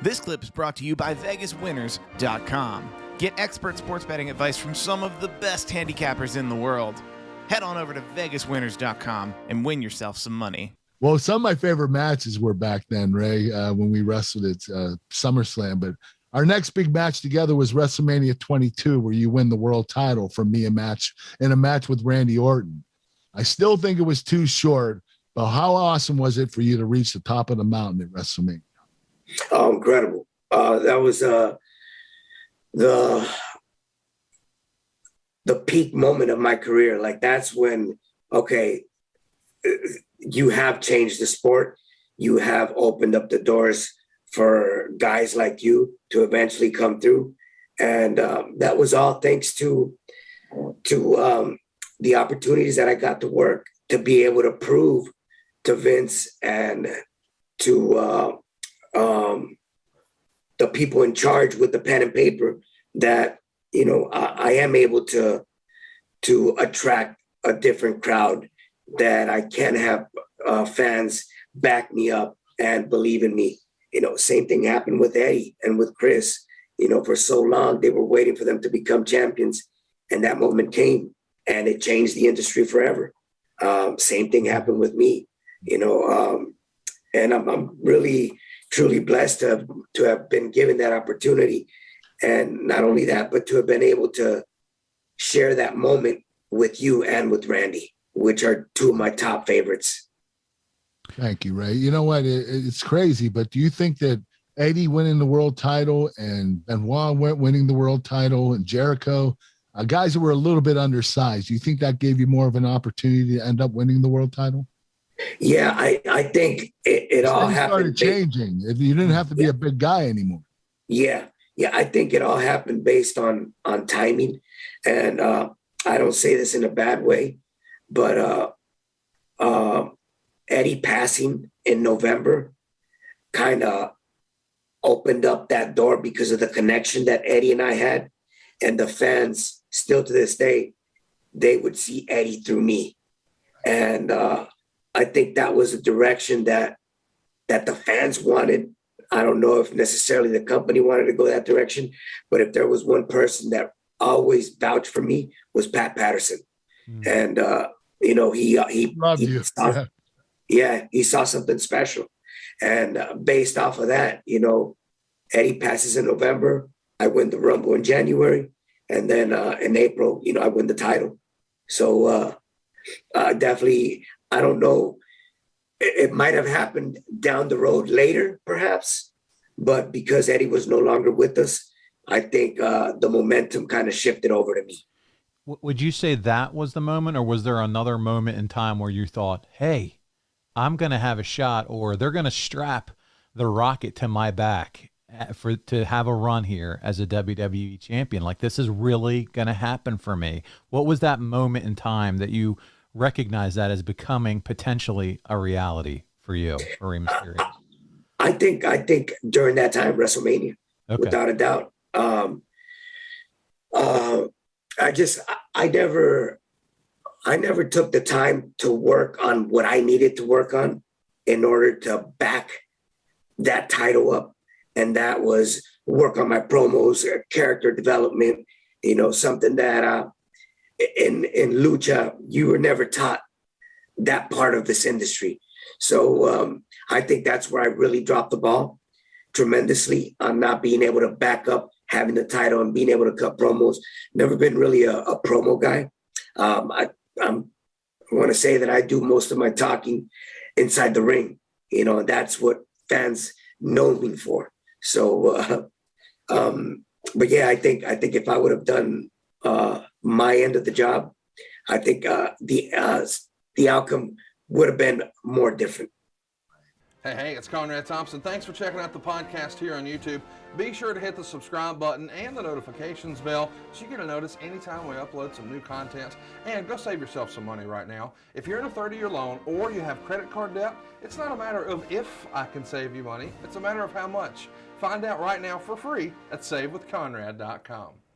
This clip is brought to you by VegasWinners.com. Get expert sports betting advice from some of the best handicappers in the world. Head on over to VegasWinners.com and win yourself some money. Well, some of my favorite matches were back then, Ray, when we wrestled at SummerSlam. But our next big match together was WrestleMania 22, where you win the world title from me in a match with Randy Orton. I still think it was too short, but how awesome was it for you to reach the top of the mountain at WrestleMania? Oh, incredible. That was the peak moment of my career. Like, that's when, okay, you have changed the sport. You have opened up the doors for guys like you to eventually come through. And that was all thanks to the opportunities that I got to work, to be able to prove to Vince and to the people in charge with the pen and paper that, you know, I am able to attract a different crowd, that I can have fans back me up and believe in me. You know, same thing happened with Eddie and with Chris. You know, for so long, they were waiting for them to become champions. And that moment came and it changed the industry forever. Same thing happened with me, you know, and I'm really, truly blessed to have been given that opportunity. And not only that, but to have been able to share that moment with you and with Randy, which are two of my top favorites. Thank you, Ray. You know what? It's crazy, but do you think that Eddie winning the world title and Benoit winning the world title and Jericho, guys that were a little bit undersized, do you think that gave you more of an opportunity to end up winning the world title? Yeah, I think it all happened. Started changing. You didn't have to be a big guy anymore. Yeah, I think it all happened based on timing. And I don't say this in a bad way, but Eddie passing in November kind of opened up that door because of the connection that Eddie and I had. And the fans, still to this day, they would see Eddie through me. And I think that was a direction that the fans wanted. I don't know if necessarily the company wanted to go that direction, but if there was one person that always vouched for me, was Pat Patterson. And, you know, he saw, he saw something special. And based off of that, you know, Eddie passes in November. I win the Rumble in January. And then in April, you know, I win the title. So definitely, I don't know. It might have happened down the road later, perhaps. But because Eddie was no longer with us, I think the momentum kind of shifted over to me. Would you say that was the moment, or was there another moment in time where you thought, hey, I'm going to have a shot, or they're going to strap the rocket to my back to have a run here as a WWE champion? Like, this is really going to happen for me. What was that moment in time that you recognized that as becoming potentially a reality for you, for Rey Mysterio? I think during that time, WrestleMania, without a doubt. I never took the time to work on what I needed to work on in order to back that title up. And that was work on my promos, character development, you know, something that in lucha, you were never taught that part of this industry. So I think that's where I really dropped the ball tremendously on not being able to back up having the title and being able to cut promos. Never been really a promo guy. I want to say that I do most of my talking inside the ring, you know, and that's what fans know me for. So, but yeah, I think if I would have done my end of the job, I think the outcome would have been more different. Hey, it's Conrad Thompson. Thanks for checking out the podcast here on YouTube. Be sure to hit the subscribe button and the notifications bell so you get a notice anytime we upload some new content. And go save yourself some money right now. If you're in a 30-year loan or you have credit card debt, it's not a matter of if I can save you money. It's a matter of how much. Find out right now for free at SaveWithConrad.com.